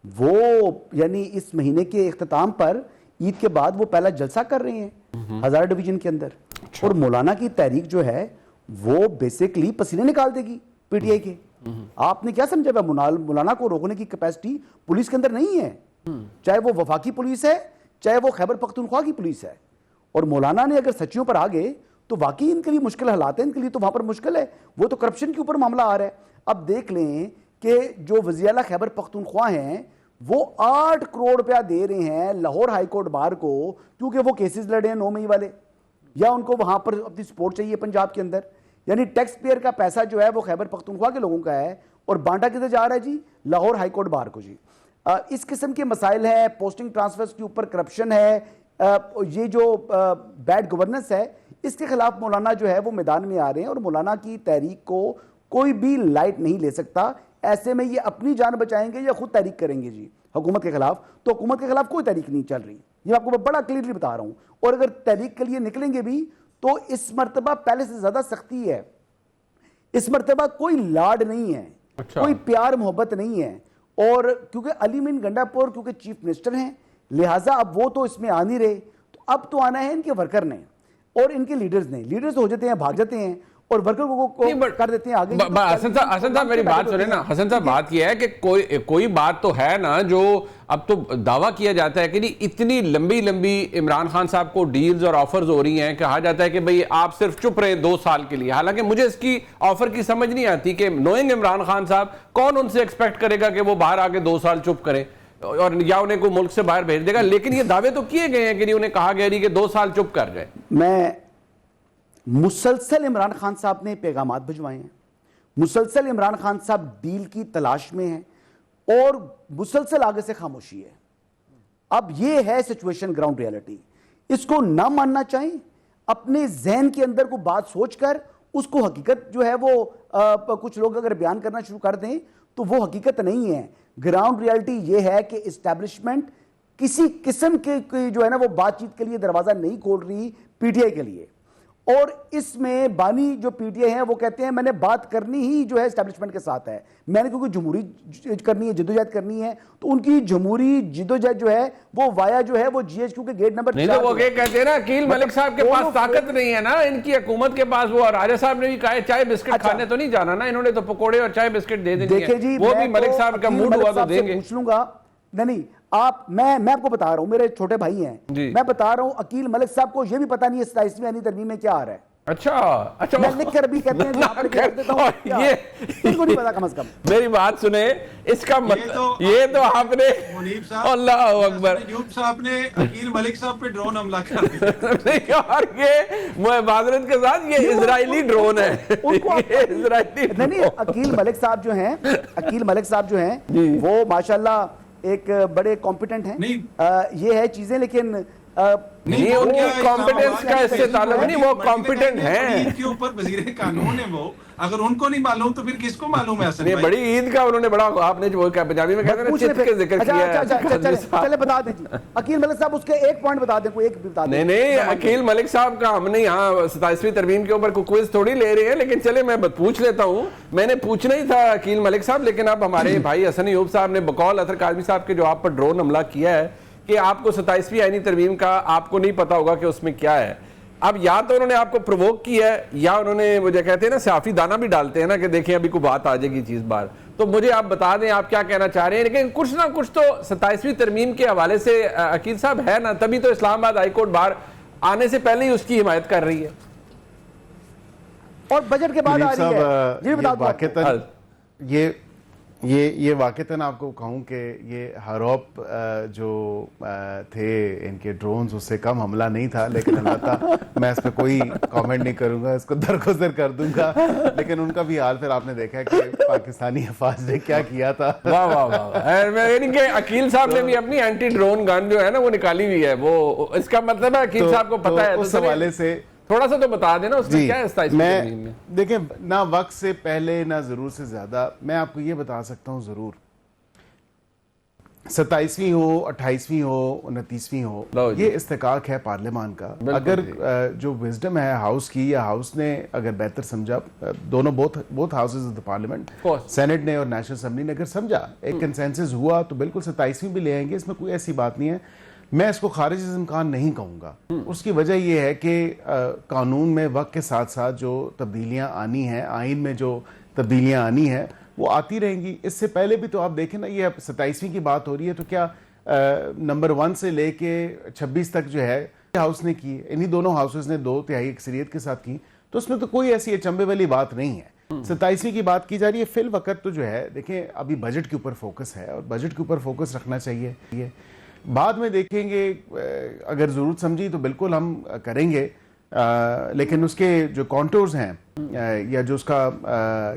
وہ یعنی اس مہینے کے اختتام پر عید کے بعد وہ پہلا جلسہ کر رہے ہیں ہزارہ ڈویژن کے اندر. اور مولانا کی تحریک جو ہے وہ بیسیکلی پسینے نکال دے گی پی ٹی آئی کے. آپ نے کیا سمجھا؟ مولانا کو روکنے کی کیپیسٹی پولیس کے اندر نہیں ہے، چاہے وہ وفاقی پولیس ہے چاہے وہ خیبر پختونخوا کی پولیس ہے. اور مولانا نے اگر سچیوں پر آ گئے تو واقعی ان کے لیے مشکل حالات ہیں، ان کے لیے تو وہاں پر مشکل ہے. وہ تو کرپشن کے اوپر معاملہ آ رہا ہے. اب دیکھ لیں کہ جو وزیر اعلیٰ خیبر پختونخوا ہیں وہ 8 کروڑ روپیہ دے رہے ہیں لاہور ہائی کورٹ بار کو، کیونکہ وہ کیسز لڑے ہیں 9 مئی والے، یا ان کو وہاں پر اپنی سپورٹ چاہیے پنجاب کے اندر. یعنی ٹیکس پیئر کا پیسہ جو ہے وہ خیبر پختونخوا کے لوگوں کا ہے اور بانٹا کدھر جا رہا ہے جی؟ لاہور ہائی کورٹ بار کو. جی اس قسم کے مسائل ہیں، پوسٹنگ ٹرانسفرز کے اوپر کرپشن ہے، یہ جو بیڈ گورننس ہے، اس کے خلاف مولانا جو ہے وہ میدان میں آ رہے ہیں. اور مولانا کی تحریک کو کوئی بھی لائٹ نہیں لے سکتا. ایسے میں یہ اپنی جان بچائیں گے یا خود تحریک کریں گے جی حکومت کے خلاف؟ تو حکومت کے خلاف کوئی تحریک نہیں چل رہی، یہ آپ کو بڑا کلیئرلی بتا رہا ہوں. اور اگر تحریک کے لیے نکلیں گے بھی تو اس مرتبہ پہلے سے زیادہ سختی ہے. اس مرتبہ کوئی لاڈ نہیں ہے، کوئی پیار محبت نہیں ہے. اور کیونکہ علی مین گنڈا پور کیونکہ چیف منسٹر ہیں، لہٰذا اب وہ تو اس میں آ نہیں رہے، تو اب تو آنا ہے ان کے ورکر نے اور ان کے لیڈرز نے. لیڈرز ہو جاتے ہیں، بھاگ جاتے ہیں اور ورکر کو کر دیتے ہیں آگے. حسن صاحب میری بات سنیں نا. حسن صاحب بات یہ ہے کہ کوئی بات تو ہے نا جو اب تو دعویٰ کیا جاتا ہے کہ نہیں اتنی لمبی عمران خان صاحب کو ڈیلز اور آفرز ہو رہی ہیں، کہا جاتا ہے کہ بھئی آپ صرف چپ رہیں 2 سال کے لیے. حالانکہ مجھے اس کی آفر کی سمجھ نہیں آتی کہ نوئنگ عمران خان صاحب کون ان سے ایکسپیکٹ کرے گا کہ وہ باہر آگے 2 سال چپ کرے اور یا انہیں کوئی ملک سے باہر بھیج دے گا. لیکن یہ دعوے تو کیے گئے ہیں کہ نہیں انہیں کہا گیا نہیں کہ 2 سال چپ کر جائے. میں مسلسل عمران خان صاحب نے پیغامات بھجوائے ہیں، مسلسل عمران خان صاحب ڈیل کی تلاش میں ہیں اور مسلسل آگے سے خاموشی ہے. اب یہ ہے سچویشن گراؤنڈ ریالٹی. اس کو نہ ماننا چاہیں، اپنے ذہن کے اندر کو بات سوچ کر اس کو حقیقت جو ہے وہ کچھ لوگ اگر بیان کرنا شروع کر دیں تو وہ حقیقت نہیں ہے. گراؤنڈ ریالٹی یہ ہے کہ اسٹیبلشمنٹ کسی قسم کے جو ہے نا وہ بات چیت کے لیے دروازہ نہیں کھول رہی پی ٹی آئی کے لیے. اور اس میں بانی جو پی ٹی آئی ہیں وہ کہتے ہیں میں نے بات کرنی ہی جو ہے اسٹیبلشمنٹ کے ساتھ ہے، میں نے کیونکہ جمہوری کرنی ہے، جدوجہد کرنی ہے، تو ان کی جمہوری جدوجہد جو ہے وہ وایا جو ہے وہ جی ایچ کیو کے گیٹ نمبر 4 نہیں. تو وہ کہتے ہیں نا عقیل ملک صاحب کے پاس طاقت نہیں ہے نا، ان کی حکومت کے پاس. وہ راجہ صاحب نے بھی کہا چائے بسکٹ کھانے تو نہیں جانا نا، انہوں نے تو پکوڑے اور چائے بسکٹ دے دیں گے. وہ بھی ملک صاحب کا موڈ ہوا تو دیں گے. پوچھ لوں گا. نہیں میں آپ کو بتا رہا ہوں، میرے چھوٹے بھائی ہیں، میں بتا رہا ہوں عقیل ملک صاحب کو یہ بھی پتہ نہیں ہے 27ویں آئینی ترمیم میں کیا آ رہا ہے. اچھا اچھا میں لکھ کر بھی کہتے ہیں جہاں پر کہہ دیتا ہوں ان کو نہیں پتا کم از کم. میری بات سنیں, اس کا مطلب یہ تو آپ نے اللہ اکبر ایوب صاحب نے عقیل ملک صاحب پہ ڈرون حملہ کر دیا. نہیں, اور یہ معذرت کے ساتھ یہ اسرائیلی ڈرون ہے, نہیں عقیل ملک صاحب جو ہیں, عقیل ملک صاحب جو ہیں وہ ماشاءاللہ ایک بڑے کمپیٹنٹ ہیں, یہ ہے چیزیں, لیکن نہیں ان کی کمپیٹنس کا اس سے تعلق نہیں, وہ کمپیٹنٹ ہیں. عید کے اوپر وزیر قانون ہے وہ, اگر ان کو نہیں معلوم تو پھر کس کو معلوم ہے؟ نہیں بڑی عید کا انہوں نے بڑا, آپ نے جو پنجابی میں کہتے ہیں چت کے ذکر کیا ہے. چلے بتا دیجیے عقیل ملک صاحب, اس کے ایک پوائنٹ بتا دیں, کوئی ایک بتا دیں. نہیں عقیل ملک صاحب کا ہم نے یہاں 27ویں ترمیم کے اوپر کوئی کوئز تھوڑی لے رہے ہیں, لیکن چلے میں پوچھ لیتا ہوں. میں نے پوچھنا ہی تھا عقیل ملک صاحب, لیکن اب ہمارے بھائی حسن ایوب صاحب نے بقول اطہر کاظمی صاحب کے جو آپ پر ڈرون حملہ کیا ہے کہ آپ کو 27ویں آئینی ترمیم کا آپ کو نہیں پتا ہوگا کہ اس میں کیا ہے. اب یا تو انہوں نے آپ کو پرووک کیا ہے, یا انہوں نے مجھے کہتے ہیں نا صحافی دانہ بھی ڈالتے ہیں نا کہ دیکھیں ابھی کوئی بات آ جائے گی چیز بار, تو مجھے آپ بتا دیں آپ کیا کہنا چاہ رہے ہیں. لیکن کچھ نہ کچھ تو 27ویں ترمیم کے حوالے سے عقیل صاحب ہے نا, تبھی تو اسلام آباد ہائی کورٹ باہر آنے سے پہلے ہی اس کی حمایت کر رہی ہے اور بجٹ کے بعد آ رہی ہے. جی بتا دو, یہ واقعتاً آپ کو کہوں کہ یہ ہروپ جو تھے ان کے ڈرونز, اس سے کم حملہ نہیں تھا, لیکن البتہ میں اس پہ کوئی کامنٹ نہیں کروں گا, اس کو درگزر کر دوں گا. لیکن ان کا بھی حال پھر آپ نے دیکھا کہ پاکستانی افواج نے کیا کیا تھا. واہ واہ واہ. یعنی کہ عقیل صاحب نے بھی اپنی اینٹی ڈرون گن جو ہے نا وہ نکالی ہوئی ہے, وہ اس کا مطلب ہے عقیل صاحب کو پتہ ہے. اس حوالے سے تھوڑا سا تو بتا دینا اس میں کیا ہے 27ویں ترمیم میں. دیکھیں نہ وقت سے پہلے نہ ضرور سے زیادہ میں آپ کو یہ بتا سکتا ہوں ضرور, 27ویں ہو 28ویں ہو 29ویں ہو, یہ استحقاق ہے پارلیمان کا. اگر جو وزڈم ہے ہاؤس کی, یا ہاؤس نے اگر بہتر سمجھا, دونوں both houses of the parliament, senate نے اور نیشنل اسمبلی نے اگر سمجھا, ایک کنسنسس ہوا, تو بالکل 27ویں بھی لے آئیں گے, اس میں کوئی ایسی بات نہیں ہے. میں اس کو خارج از امکان نہیں کہوں گا. اس کی وجہ یہ ہے کہ قانون میں وقت کے ساتھ ساتھ جو تبدیلیاں آنی ہیں, آئین میں جو تبدیلیاں آنی ہیں وہ آتی رہیں گی. اس سے پہلے بھی تو آپ دیکھیں نا, یہ 27ویں کی بات ہو رہی ہے, تو کیا نمبر 1 سے لے کے 26 تک جو ہے ہاؤس نے کی, انہی دونوں ہاؤسز نے 2/3 اکثریت کے ساتھ کی, تو اس میں تو کوئی ایسی اچنبے والی بات نہیں ہے. 27ویں کی بات کی جا رہی ہے. فی الوقت تو جو ہے دیکھیں ابھی بجٹ کے اوپر فوکس ہے, اور بجٹ کے اوپر فوکس رکھنا چاہیے. بعد میں دیکھیں گے, اگر ضرورت سمجھی تو بالکل ہم کریں گے, لیکن اس کے جو کانٹورز ہیں یا جو اس کا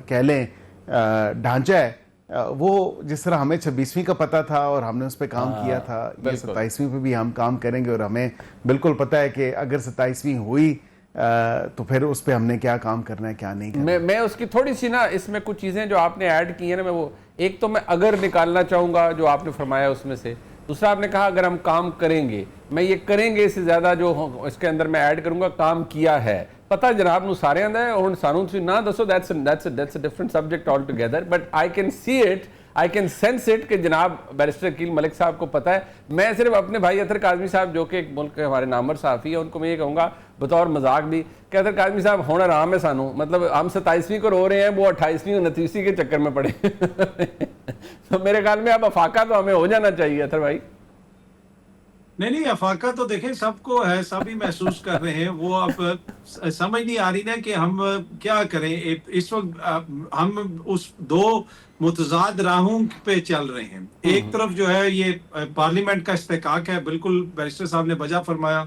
کہہ لیں ڈھانچہ ہے, وہ جس طرح ہمیں 26ویں کا پتہ تھا اور ہم نے اس پہ کام کیا تھا, یہ 27ویں پہ بھی ہم کام کریں گے. اور ہمیں بالکل پتہ ہے کہ اگر 27ویں ہوئی تو پھر اس پہ ہم نے کیا کام کرنا ہے کیا نہیں کرنا. میں اس کی تھوڑی سی نا, اس میں کچھ چیزیں جو آپ نے ایڈ کی ہیں نا, میں وہ ایک تو میں اگر نکالنا چاہوں گا جو آپ نے فرمایا اس میں سے. دوسرا آپ نے کہا اگر ہم کام کریں گے, میں یہ کریں گے اس سے زیادہ جو اس کے اندر میں ایڈ کروں گا کام کیا ہے. پتہ جناب نو سارے اندر ہے, اور سانوں سے نہ دسو, that's a different subject altogether, but I can see it, I can sense it کہ جناب بیرسٹر عقیل ملک صاحب کو پتہ ہے. میں صرف اپنے بھائی اطہر کاظمی صاحب جو کہ ایک ملک کے ہمارے نامور صحافی ہیں, ان کو میں یہ کہوں گا بطور مذاق بھی کہ اطہر کاظمی صاحب ہونا آرام ہے سانوں, مطلب ہم 27ویں کو رو رہے ہیں, وہ 28ویں اور 29ویں کے چکر میں پڑے. تو میرے خیال میں اب افاقہ تو ہمیں ہو جانا چاہیے اطہر بھائی. نہیں افاقہ تو دیکھیں سب کو ہے, سب ہی محسوس کر رہے ہیں. وہ اب سمجھ نہیں آ رہی نا کہ ہم کیا کریں. اس وقت ہم اس 2 متضاد راہوں پہ چل رہے ہیں. ایک طرف جو ہے یہ پارلیمنٹ کا استحقاق ہے, بالکل بیرسٹر صاحب نے بجا فرمایا.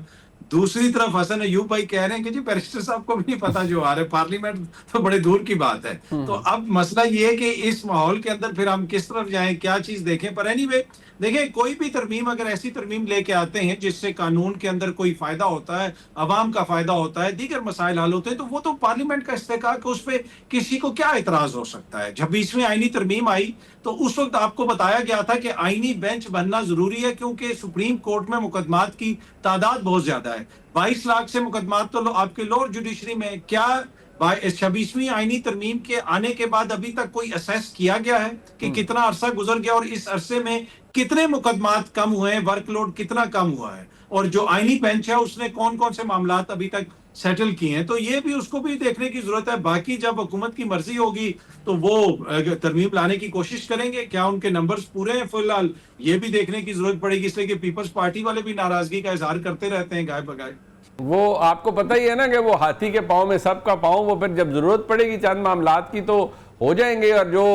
دوسری طرف حسن ایوب بھائی کہہ رہے ہیں کہ جی بیرسٹر صاحب کو بھی نہیں پتا جو آ رہے, پارلیمنٹ تو بڑے دور کی بات ہے. تو اب مسئلہ یہ ہے کہ اس ماحول کے اندر پھر ہم کس طرف جائیں, کیا چیز دیکھیں. پر اینی وے دیکھیں, کوئی بھی ترمیم اگر ایسی ترمیم لے کے آتے ہیں جس سے قانون کے اندر کوئی فائدہ ہوتا ہے, عوام کا فائدہ ہوتا ہے, دیگر مسائل حل ہوتے ہیں, تو وہ تو پارلیمنٹ کا استحقاق ہے, اس پہ کسی کو کیا اعتراض ہو سکتا ہے. 26ویں آئینی ترمیم آئی تو اس وقت آپ کو بتایا گیا تھا کہ آئینی بینچ بننا ضروری ہے, کیونکہ سپریم کورٹ میں مقدمات کی تعداد بہت زیادہ ہے. 22 لاکھ سے مقدمات تو آپ کے لوور جوڈیشری میں. کیا 26ویں آئینی ترمیم کے آنے کے بعد ابھی تک کوئی اسیس کیا گیا ہے کہ کتنا عرصہ گزر گیا, اور اس عرصے میں کتنے مقدمات کم ہوئے ہیں, ورک لوڈ کتنا کم ہوا ہے, اور جو آئینی بینچ ہے اس نے کون کون سے معاملات ابھی تک سیٹل کیے ہیں. تو یہ بھی اس کو بھی دیکھنے کی ضرورت ہے. باقی جب حکومت کی مرضی ہوگی تو وہ ترمیم لانے کی کوشش کریں گے. کیا ان کے نمبرز پورے ہیں؟ فی الحال یہ بھی دیکھنے کی ضرورت پڑے گی, اس لیے کہ پیپلز پارٹی والے بھی ناراضگی کا اظہار کرتے رہتے ہیں گائے بگائے. وہ آپ کو پتہ ہی ہے نا کہ وہ ہاتھی کے پاؤں میں سب کا پاؤں، وہ پھر جب ضرورت پڑے گی چند معاملات کی تو ہو جائیں گے. اور جو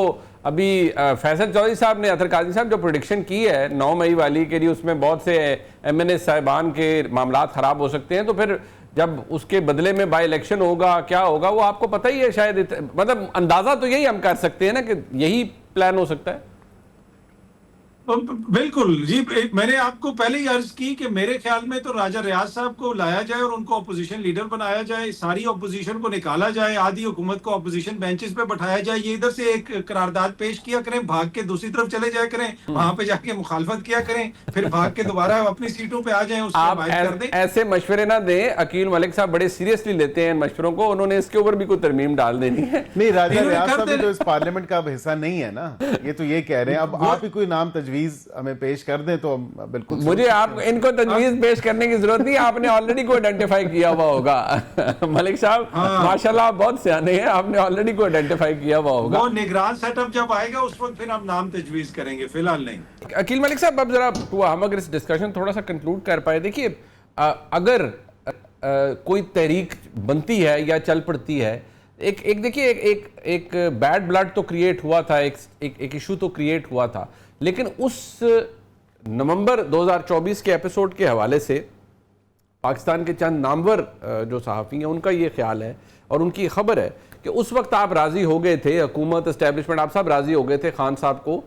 ابھی فیصل چودھری صاحب نے، اطہر قاضی صاحب جو پریڈکشن کی ہے 9 مئی والی کے لیے، اس میں بہت سے ایم این اے صاحبان کے معاملات خراب ہو سکتے ہیں، تو پھر جب اس کے بدلے میں بائی الیکشن ہوگا کیا ہوگا وہ آپ کو پتہ ہی ہے شاید. مطلب اندازہ تو یہی ہم کر سکتے ہیں نا کہ یہی پلان ہو سکتا ہے. بالکل جی، میں نے آپ کو پہلے ہی عرض کی کہ میرے خیال میں تو راجہ ریاض صاحب کو لایا جائے اور ان کو اپوزیشن لیڈر بنایا جائے، ساری اپوزیشن کو نکالا جائے، آدھی حکومت کو اپوزیشن بینچز پہ بٹھایا جائے، یہ ادھر سے ایک قرارداد پیش کیا کریں، بھاگ کے دوسری طرف چلے جایا کریں، وہاں پہ جا کے مخالفت کیا کریں، پھر بھاگ کے دوبارہ اپنی سیٹوں پہ آ جائیں، اس کو حمایت کر دیں. ایسے مشورے نہ دیں. عقیل ملک صاحب بڑے سیریسلی لیتے ہیں ان مشوروں کو، انہوں نے اس کے اوپر بھی کوئی ترمیم ڈال دینی ہے. نہیں، راجہ ریاض صاحب بھی تو اس پارلیمنٹ کا اب حصہ نہیں ہے نا، یہ تو یہ کہہ رہے ہیں. اب آپ ہی کوئی نام تجویز ہمیں پیش کر دیں تو بالکل. مجھے آپ ان کو تجویز پیش کرنے کی ضرورت نہیں، آپ نے آلریڈی کو آئیڈینٹیفائی کیا ہوا ہوگا. ملک صاحب ماشاءاللہ آپ بہت سیانے ہیں، آپ نے آلریڈی کو آئیڈینٹیفائی کیا ہوا ہوگا. وہ نگران سیٹ اپ جب آئے گا اس وقت پھر ہم نام تجویز کریں گے، فی الحال نہیں. عقیل ملک صاحب اب ذرا ہم اگر اس ڈسکشن تھوڑا سا کنکلوڈ کر پائے، دیکھیے اگر کوئی تحریک بنتی ہے یا چل پڑتی ہے، ایک دیکھیے ایک بیڈ بلڈ تو کریٹ ہوا تھا، ایک ایشو تو کریٹ ہوا تھا، لیکن اس نومبر 2024 کے ایپیسوڈ کے حوالے سے پاکستان کے چند نامور جو صحافی ہیں ان کا یہ خیال ہے اور ان کی خبر ہے کہ اس وقت آپ راضی ہو گئے تھے، حکومت اسٹیبلشمنٹ آپ سب راضی ہو گئے تھے خان صاحب کو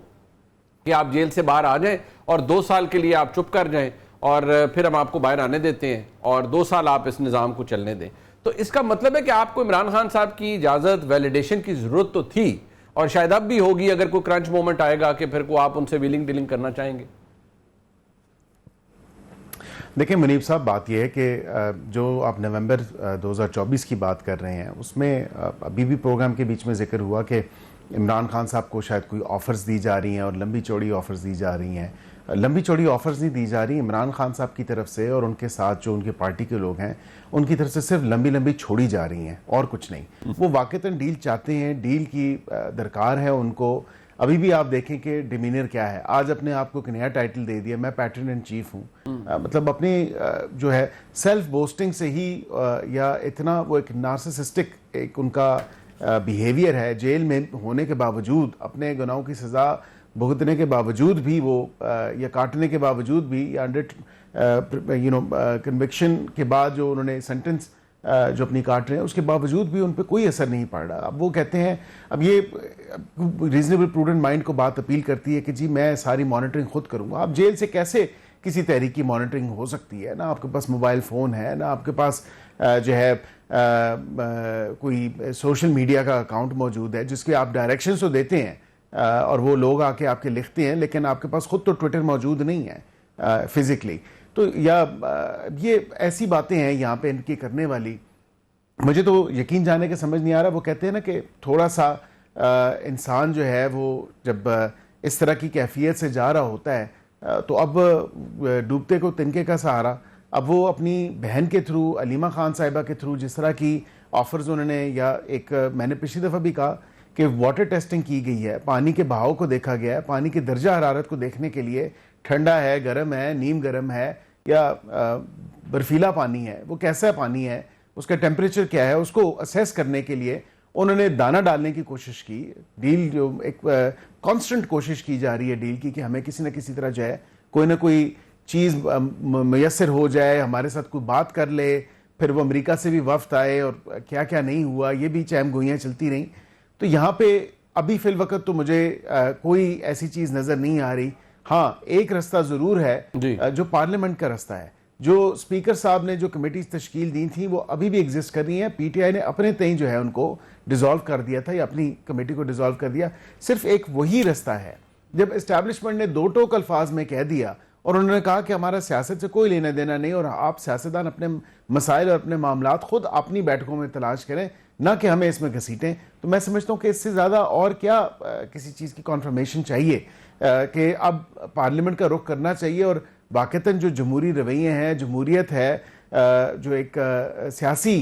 کہ آپ جیل سے باہر آ جائیں اور 2 سال کے لیے آپ چپ کر جائیں اور پھر ہم آپ کو باہر آنے دیتے ہیں اور 2 سال آپ اس نظام کو چلنے دیں. تو اس کا مطلب ہے کہ آپ کو عمران خان صاحب کی اجازت، ویلیڈیشن کی ضرورت تو تھی اور شاید اب بھی ہوگی اگر کوئی کرنچ مومنٹ آئے گا کہ پھر کو آپ ان سے ویلنگ ڈیلنگ کرنا چاہیں گے. دیکھیں منیب صاحب، بات یہ ہے کہ جو آپ نومبر 2024 کی بات کر رہے ہیں اس میں ابھی بھی پروگرام کے بیچ میں ذکر ہوا کہ عمران خان صاحب کو شاید کوئی آفرز دی جا رہی ہیں اور لمبی چوڑی آفرز دی جا رہی ہیں. لمبی چوڑی آفرز نہیں دی جا رہی، عمران خان صاحب کی طرف سے اور ان کے ساتھ جو ان کے پارٹی کے لوگ ہیں ان کی طرف سے صرف لمبی چھوڑی جا رہی ہیں اور کچھ نہیں. وہ واقعتاً ڈیل چاہتے ہیں، ڈیل کی درکار ہے ان کو. ابھی بھی آپ دیکھیں کہ ڈیمینر کیا ہے. آج اپنے آپ کو ایک نیا ٹائٹل دے دیا، میں پیٹرن ان چیف ہوں. مطلب اپنی جو ہے سیلف بوسٹنگ سے ہی یا اتنا وہ ایک نارسسسٹک ایک ان کا بیہیویئر ہے. جیل میں ہونے کے باوجود، اپنے گناہوں کی سزا بھگتنے کے باوجود بھی وہ یا کاٹنے کے باوجود بھی یا کنوکشن کے بعد جو انہوں نے سینٹنس جو اپنی کاٹ رہے ہیں اس کے باوجود بھی ان پہ کوئی اثر نہیں پڑ رہا. اب وہ کہتے ہیں، اب یہ ریزنیبل پروڈنٹ مائنڈ کو بات اپیل کرتی ہے کہ جی میں ساری مانیٹرنگ خود کروں گا. آپ جیل سے کیسے کسی تحریک کی مانیٹرنگ ہو سکتی ہے؟ نہ آپ کے پاس موبائل فون ہے، نہ آپ کے پاس جو ہے کوئی سوشل میڈیا کا اکاؤنٹ موجود ہے جس کے آپ ڈائریکشنز تو دیتے ہیں اور وہ لوگ آ کے آپ کے لکھتے ہیں، لیکن آپ کے پاس خود تو ٹویٹر موجود نہیں ہے فزیکلی. تو یا یہ ایسی باتیں ہیں یہاں پہ ان کی کرنے والی. مجھے تو یقین جانے کے سمجھ نہیں آ رہا. وہ کہتے ہیں نا کہ تھوڑا سا انسان جو ہے وہ جب اس طرح کی کیفیت سے جا رہا ہوتا ہے تو اب ڈوبتے کو تنکے کا سہارا. اب وہ اپنی بہن کے تھرو، علیمہ خان صاحبہ کے تھرو جس طرح کی آفرز انہوں نے، یا ایک میں نے پچھلی دفعہ بھی کہا کہ واٹر ٹیسٹنگ کی گئی ہے، پانی کے بہاؤ کو دیکھا گیا ہے، پانی کے درجہ حرارت کو دیکھنے کے لیے ٹھنڈا ہے، گرم ہے، نیم گرم ہے یا برفیلا پانی ہے، وہ کیسا پانی ہے، اس کا ٹیمپریچر کیا ہے، اس کو اسیس کرنے کے لیے انہوں نے دانہ ڈالنے کی کوشش کی. ڈیل جو ایک کانسٹنٹ کوشش کی جا رہی ہے ڈیل کی کہ ہمیں کسی نہ کسی طرح جو ہے کوئی نہ کوئی چیز میسر ہو جائے، ہمارے ساتھ کوئی بات کر لے. پھر وہ امریکہ سے بھی وفد آئے اور کیا کیا نہیں ہوا، یہ بھی چہم گوئیاں چلتی رہیں. تو یہاں پہ ابھی فی الوقت تو مجھے کوئی ایسی چیز نظر نہیں آ رہی. ہاں ایک رستہ ضرور ہے جو پارلیمنٹ کا رستہ ہے. جو اسپیکر صاحب نے جو کمیٹیز تشکیل دی تھیں وہ ابھی بھی ایگزسٹ کر رہی ہیں. پی ٹی آئی نے اپنے تئیں جو ہے ان کو ڈیزالو کر دیا تھا یا اپنی کمیٹی کو ڈیزالو کر دیا. صرف ایک وہی رستہ ہے. جب اسٹیبلشمنٹ نے 2 ٹوک الفاظ میں کہہ دیا اور انہوں نے کہا کہ ہمارا سیاست سے کوئی لینا دینا نہیں اور آپ سیاستدان اپنے مسائل اور اپنے معاملات خود اپنی بیٹھکوں میں تلاش کریں، نہ کہ ہمیں اس میں گھسیٹیں، تو میں سمجھتا ہوں کہ اس سے زیادہ اور کیا کسی چیز کی کنفرمیشن چاہیے کہ اب پارلیمنٹ کا رخ کرنا چاہیے. اور واقعتاً جو جمہوری رویے ہیں، جمہوریت ہے، جو ایک سیاسی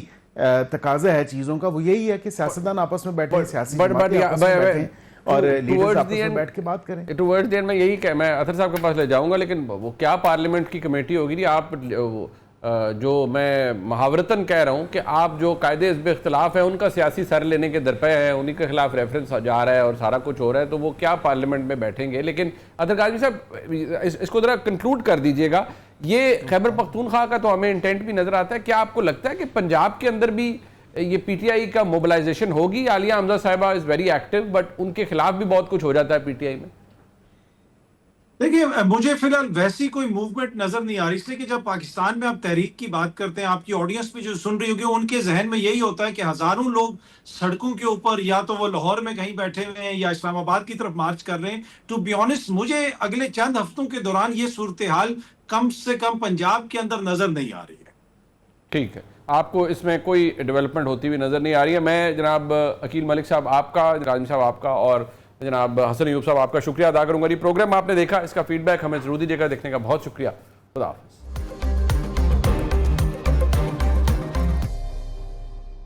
تقاضا ہے چیزوں کا، وہ یہی ہے کہ سیاستدان آپس میں بیٹھیں، سیاسی جماعتیں آپس میں بیٹھیں اور لیڈرز آپس میں بیٹھ کے بات کریں. ٹورڈز دی اینڈ میں یہی کہ میں اطہر صاحب کے پاس لے جاؤں گا، لیکن وہ کیا پارلیمنٹ کی کمیٹی ہوگی؟ آپ جو میں محاورتاً کہہ رہا ہوں کہ آپ جو قائد حزب اختلاف ہیں ان کا سیاسی سر لینے کے درپے ہیں، انہی کے خلاف ریفرنس جا رہا ہے اور سارا کچھ ہو رہا ہے، تو وہ کیا پارلیمنٹ میں بیٹھیں گے؟ لیکن اطہر قادری صاحب اس کو ذرا کنکلوڈ کر دیجئے گا. یہ خیبر پختونخوا کا تو ہمیں انٹینٹ بھی نظر آتا ہے. کیا آپ کو لگتا ہے کہ پنجاب کے اندر بھی یہ پی ٹی آئی کا موبلائزیشن ہوگی؟ عالیہ حمزہ صاحبہ is very active, but in کے خلاف بھی بہت کچھ ہو جاتا ہے پی ٹی آئی میں. دیکھیے مجھے فی الحال ویسی کوئی موومنٹ نظر نہیں آ رہی، اس لیے کہ جب پاکستان میں آپ تحریک کی بات کرتے ہیں، آپ کی آڈینس میں جو سن رہی ہوگی ان کے ذہن میں یہی ہوتا ہے کہ ہزاروں لوگ سڑکوں کے اوپر یا تو وہ لاہور میں کہیں بیٹھے ہوئے ہیں یا اسلام آباد کی طرف مارچ کر رہے ہیں. ٹو بی آنیسٹ مجھے اگلے چند ہفتوں کے دوران یہ صورتحال کم سے کم پنجاب کے اندر نظر نہیں آ رہی ہے. ٹھیک ہے، آپ کو اس میں کوئی ڈیولپمنٹ ہوتی ہوئی نظر نہیں آ رہی ہے. میں جناب عقیل ملک صاحب آپ کا، راجم صاحب آپ کا اور جناب حسن ایوب صاحب آپ کا شکریہ ادا کروں گا. یہ پروگرام آپ نے دیکھا، اس کا فیڈ بیک ہمیں ضرور دیجیے گا. دیکھنے کا بہت شکریہ. خدا حافظ.